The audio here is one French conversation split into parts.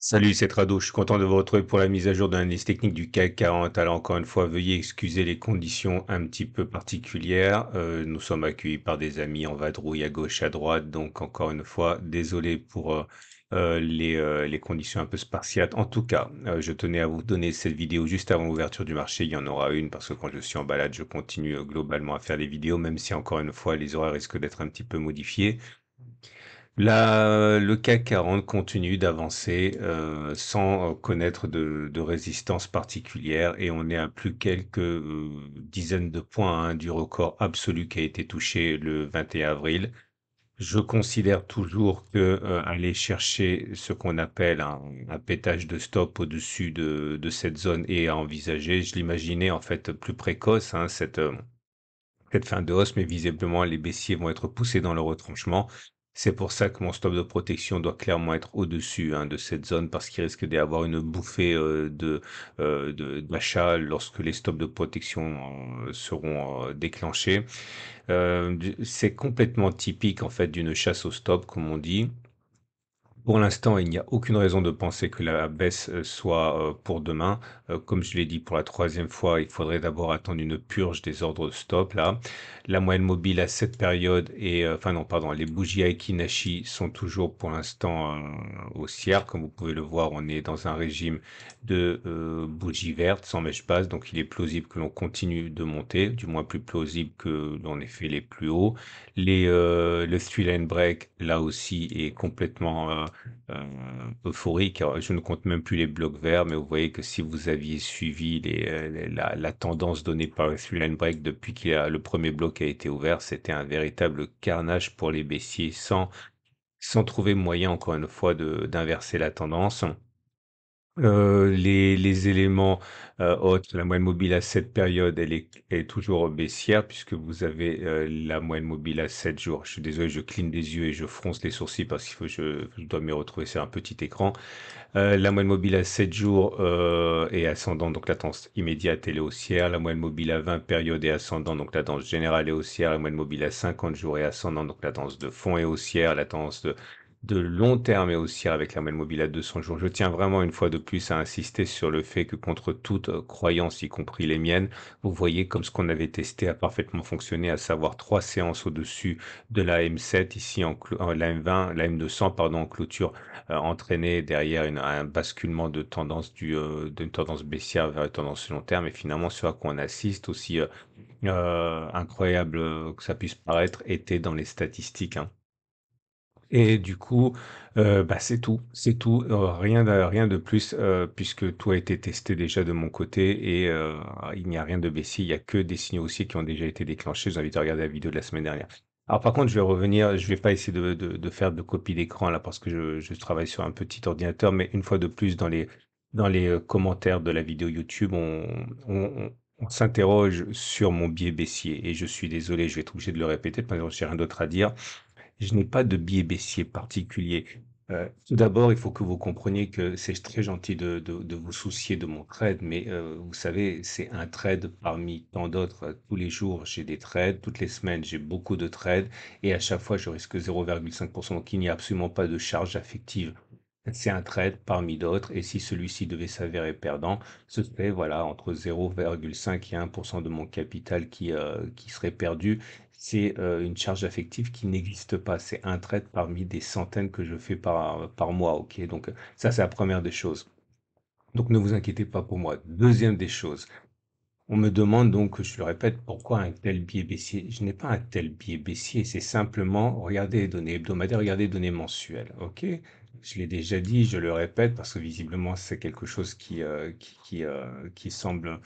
Salut, c'est Rado. Je suis content de vous retrouver pour la mise à jour de l'analyse technique du CAC 40. Alors, encore une fois, veuillez excuser les conditions un petit peu particulières. Nous sommes accueillis par des amis en vadrouille à gauche, à droite. Donc, encore une fois, désolé pour les conditions un peu spartiates. En tout cas, je tenais à vous donner cette vidéo juste avant l'ouverture du marché. Il y en aura une parce que quand je suis en balade, je continue globalement à faire des vidéos, même si encore une fois, les horaires risquent d'être un petit peu modifiés. Le CAC 40 continue d'avancer sans connaître de résistance particulière et on est à plus quelques dizaines de points du record absolu qui a été touché le 21 avril. Je considère toujours que aller chercher ce qu'on appelle un pétage de stop au-dessus de cette zone est à envisager. Je l'imaginais en fait plus précoce, cette fin de hausse, mais visiblement les baissiers vont être poussés dans le retranchement. C'est pour ça que mon stop de protection doit clairement être au-dessus de cette zone parce qu'il risque d'y avoir une bouffée d'achat lorsque les stops de protection seront déclenchés. C'est complètement typique en fait d'une chasse au stop, comme on dit. Pour l'instant, il n'y a aucune raison de penser que la baisse soit pour demain. Comme je l'ai dit pour la troisième fois, il faudrait d'abord attendre une purge des ordres de stop là. La moyenne mobile à cette période enfin non, pardon, les bougies Aiki Nashi sont toujours pour l'instant haussières. Comme vous pouvez le voir, on est dans un régime de bougies vertes sans mèche basse, donc il est plausible que l'on continue de monter, du moins plus plausible que l'on ait fait les plus hauts. Le three line break là aussi est complètement euphorique. Alors, je ne compte même plus les blocs verts, mais vous voyez que si vous aviez suivi la tendance donnée par le three line break depuis que le premier bloc a été ouvert, c'était un véritable carnage pour les baissiers sans trouver moyen, encore une fois, d'inverser la tendance. Les éléments autres, la moyenne mobile à cette période, elle est toujours baissière puisque vous avez la moyenne mobile à 7 jours. Je suis désolé, je cligne des yeux et je fronce les sourcils parce qu'il faut je dois me retrouver sur un petit écran. La moyenne mobile à 7 jours est ascendante, donc la tendance immédiate elle est haussière. La moyenne mobile à 20 périodes est ascendante, donc la tendance générale est haussière. La moyenne mobile à 50 jours est ascendante, donc la tendance de fond est haussière. La tendance de long terme est haussière avec la moyenne mobile à 200 jours. Je tiens vraiment une fois de plus à insister sur le fait que contre toute croyance, y compris les miennes, vous voyez comme ce qu'on avait testé a parfaitement fonctionné, à savoir trois séances au-dessus de la M7, ici la M20, la M200, pardon, en clôture entraîner derrière un basculement de tendance d'une tendance baissière vers une tendance long terme. Et finalement, ce à quoi on assiste, aussi incroyable que ça puisse paraître, était dans les statistiques. Et du coup, bah, c'est tout, rien de plus, puisque tout a été testé déjà de mon côté et il n'y a rien de baissier, il y a que des signaux haussiers qui ont déjà été déclenchés. Je vous invite à regarder la vidéo de la semaine dernière. Alors par contre, je vais pas essayer de faire de copie d'écran là parce que je travaille sur un petit ordinateur, mais une fois de plus dans les commentaires de la vidéo YouTube, on s'interroge sur mon biais baissier et je suis désolé, je vais être obligé de le répéter parce que j'ai rien d'autre à dire. Je n'ai pas de biais baissier particulier. Tout d'abord, il faut que vous compreniez que c'est très gentil de vous soucier de mon trade, mais vous savez, c'est un trade parmi tant d'autres. Tous les jours, j'ai des trades, toutes les semaines, j'ai beaucoup de trades, et à chaque fois, je risque 0,5%. Donc, il n'y a absolument pas de charge affective. C'est un trade parmi d'autres, et si celui-ci devait s'avérer perdant, ce serait voilà entre 0,5 et 1% de mon capital qui serait perdu. C'est une charge affective qui n'existe pas. C'est un trade parmi des centaines que je fais par mois. Ok, donc ça c'est la première des choses. Donc ne vous inquiétez pas pour moi. Deuxième des choses. On me demande donc, je le répète, pourquoi un tel biais baissier? Je n'ai pas un tel biais baissier, c'est simplement, regardez les données hebdomadaires, regardez les données mensuelles, ok? Je l'ai déjà dit, je le répète, parce que visiblement c'est quelque chose qui semble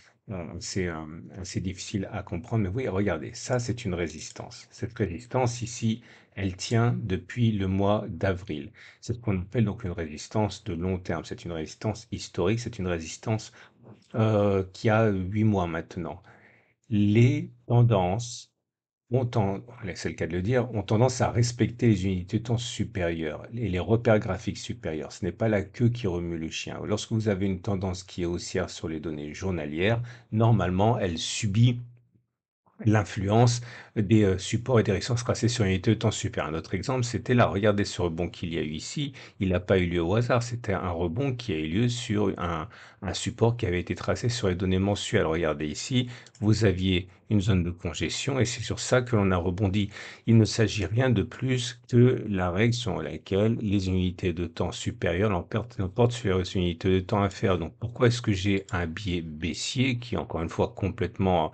assez difficile à comprendre. Mais oui, regardez, ça c'est une résistance. Cette résistance ici, elle tient depuis le mois d'avril. C'est ce qu'on appelle donc une résistance de long terme. C'est une résistance historique, c'est une résistance qui a 8 mois maintenant. Les tendances c'est le cas de le dire, ont tendance à respecter les unités de temps supérieures et les repères graphiques supérieurs. Ce n'est pas la queue qui remue le chien. Lorsque vous avez une tendance qui est haussière sur les données journalières, normalement, elle subit l'influence des, supports et des résistances tracées sur une unité de temps super. Un autre exemple, c'était là, regardez ce rebond qu'il y a eu ici, il n'a pas eu lieu au hasard, c'était un rebond qui a eu lieu sur un support qui avait été tracé sur les données mensuelles. Regardez ici, vous aviez une zone de congestion et c'est sur ça que l'on a rebondi. Il ne s'agit rien de plus que la règle selon laquelle les unités de temps supérieures l'emportent sur les unités de temps inférieures. Donc pourquoi est-ce que j'ai un biais baissier qui est encore une fois complètement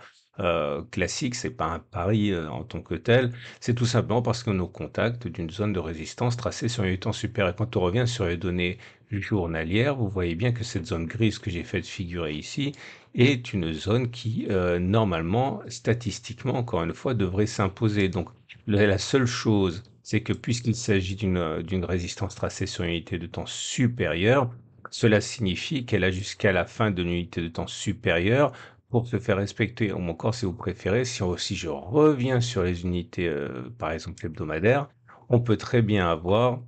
classique, c'est pas un pari, en tant que tel. C'est tout simplement parce qu'on est au contact d'une zone de résistance tracée sur les temps supérieurs. Et quand on revient sur les données journalières, vous voyez bien que cette zone grise que j'ai fait figurer ici est une zone qui, normalement, statistiquement, encore une fois, devrait s'imposer. Donc la seule chose, c'est que puisqu'il s'agit d'une résistance tracée sur une unité de temps supérieure, cela signifie qu'elle a jusqu'à la fin de l'unité de temps supérieure pour se faire respecter, ou encore si vous préférez, si je reviens sur les unités, par exemple hebdomadaires, on peut très bien avoir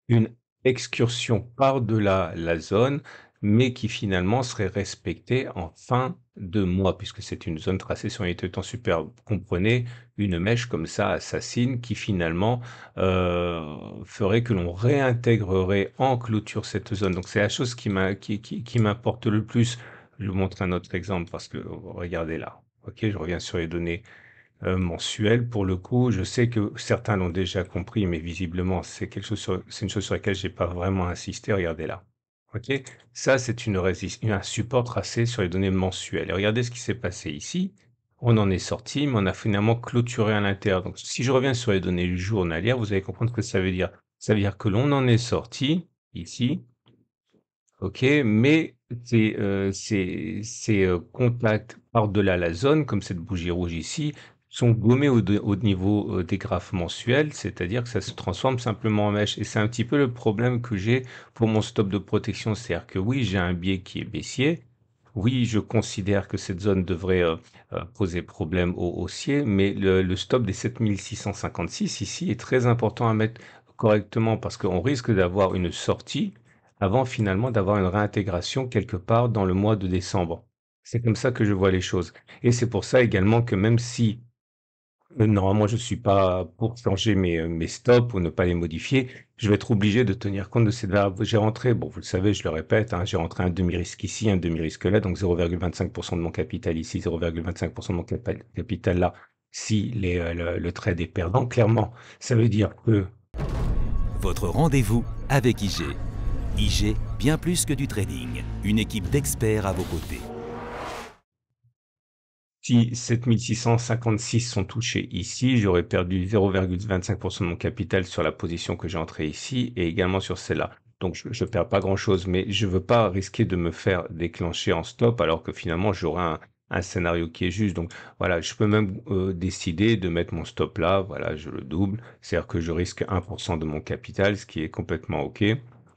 une excursion par-delà la zone, mais qui finalement serait respectée en fin de mois, puisque c'est une zone tracée sur une unité de temps supérieure. Vous comprenez? Une mèche comme ça assassine qui finalement, ferait que l'on réintégrerait en clôture cette zone. Donc c'est la chose qui m'importe le plus. Je vous montre un autre exemple parce que regardez là. OK, je reviens sur les données mensuel. Pour le coup, je sais que certains l'ont déjà compris, mais visiblement, c'est une chose sur laquelle j'ai pas vraiment insisté. Regardez là. OK? Ça, c'est un support tracé sur les données mensuelles. Et regardez ce qui s'est passé ici. On en est sorti, mais on a finalement clôturé à l'intérieur. Donc, si je reviens sur les données journalières, vous allez comprendre ce que ça veut dire. Ça veut dire que l'on en est sorti ici. OK, mais ces contacts par-delà la zone, comme cette bougie rouge ici, sont gommés au niveau, des graphes mensuels, c'est-à-dire que ça se transforme simplement en mèche et c'est un petit peu le problème que j'ai pour mon stop de protection. C'est-à-dire que oui, j'ai un biais qui est baissier. Oui, je considère que cette zone devrait, poser problème au haussier, mais le stop des 7 656 ici est très important à mettre correctement parce qu'on risque d'avoir une sortie avant finalement d'avoir une réintégration quelque part dans le mois de décembre. C'est comme ça que je vois les choses et c'est pour ça également que même si, normalement je suis pas pour changer mes stops ou ne pas les modifier, je vais être obligé de tenir compte de cette variable. J'ai rentré, bon vous le savez, je le répète, hein, j'ai rentré un demi-risque ici, un demi-risque là, donc 0,25 de mon capital ici, 0,25 de mon capital là, si le trade est perdant. Clairement, ça veut dire que Votre rendez-vous avec IG. IG, bien plus que du trading. Une équipe d'experts à vos côtés. si 7 656 sont touchés ici, j'aurais perdu 0,25 de mon capital sur la position que j'ai entrée ici et également sur celle-là. Donc je perds pas grand-chose, mais je veux pas risquer de me faire déclencher en stop alors que finalement j'aurai un scénario qui est juste. Donc voilà, je peux même décider de mettre mon stop là, voilà, je le double, c'est-à-dire que je risque 1 de mon capital, ce qui est complètement OK.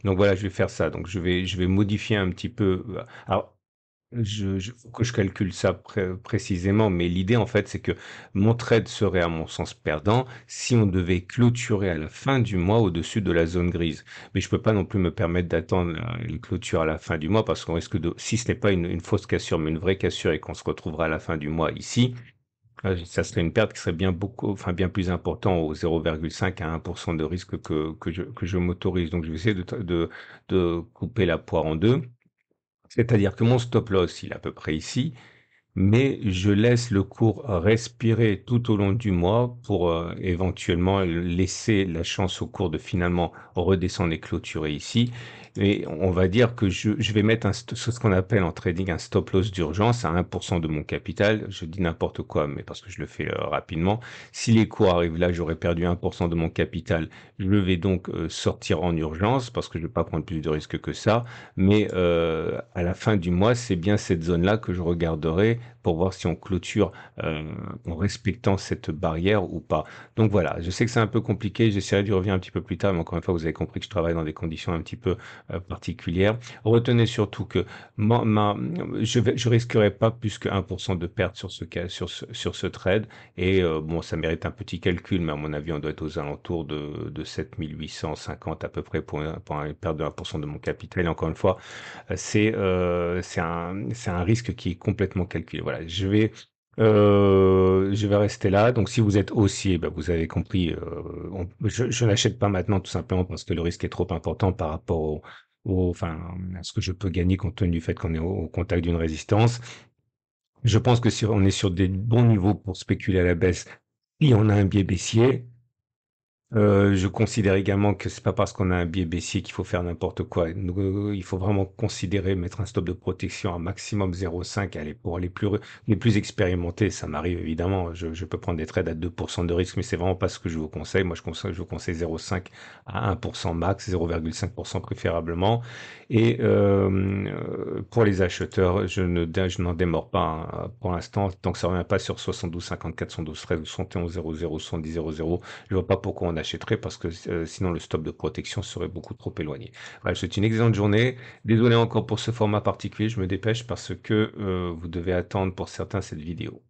Donc voilà, je vais faire ça. Donc je vais modifier un petit peu. Alors faut que je calcule ça précisément, mais l'idée, en fait, c'est que mon trade serait, à mon sens, perdant si on devait clôturer à la fin du mois au-dessus de la zone grise. Mais je peux pas non plus me permettre d'attendre une clôture à la fin du mois parce qu'on risque de, si ce n'est pas une fausse cassure, mais une vraie cassure et qu'on se retrouvera à la fin du mois ici, ça serait une perte qui serait bien plus important au 0,5 à 1 de risque que je m'autorise. Donc, je vais essayer de couper la poire en deux. C'est-à-dire que mon stop loss, il est à peu près ici, mais je laisse le cours respirer tout au long du mois pour éventuellement laisser la chance au cours de finalement redescendre et clôturer ici. Et on va dire que je vais mettre ce qu'on appelle en trading un stop loss d'urgence à 1 de mon capital. Je dis n'importe quoi, mais parce que je le fais rapidement. Si les cours arrivent là, j'aurais perdu 1 de mon capital. Je vais donc sortir en urgence parce que je ne vais pas prendre plus de risques que ça. Mais à la fin du mois, c'est bien cette zone-là que je regarderai pour voir si on clôture en respectant cette barrière ou pas. Donc voilà, je sais que c'est un peu compliqué, j'essaierai d'y revenir un petit peu plus tard, mais encore une fois, vous avez compris que je travaille dans des conditions un petit peu particulières. Retenez surtout que je risquerai pas plus que 1 de perte sur ce cas, sur ce trade. Et bon, ça mérite un petit calcul, mais à mon avis, on doit être aux alentours de 7 850 à peu près pour une perte de 1 de mon capital. Et encore une fois, c'est un risque qui est complètement calculé. Voilà, je vais Je vais rester là. Donc, si vous êtes haussier, bah, vous avez compris, je n'achète pas maintenant tout simplement parce que le risque est trop important par rapport enfin, à ce que je peux gagner compte tenu du fait qu'on est au contact d'une résistance. Je pense que si on est sur des bons niveaux pour spéculer à la baisse, si on a un biais baissier, je considère également que c'est pas parce qu'on a un biais baissier qu'il faut faire n'importe quoi. Donc, il faut vraiment considérer mettre un stop de protection à maximum 0,5. Allez, pour les plus expérimentés, ça m'arrive évidemment. Je peux prendre des trades à 2% de risque, mais c'est vraiment pas ce que je vous conseille. Moi, je vous conseille 0,5 à 1% max, 0,5% préférablement. Et pour les acheteurs, je n'en démords pas hein, pour l'instant. Tant que ça revient pas sur 72, 54, 112, 13, 71, 00, 70, 00. Je vois pas pourquoi on achèterait parce que sinon le stop de protection serait beaucoup trop éloigné. Voilà, je vous souhaite une excellente journée. Désolé encore pour ce format particulier, je me dépêche parce que vous devez attendre pour certains cette vidéo.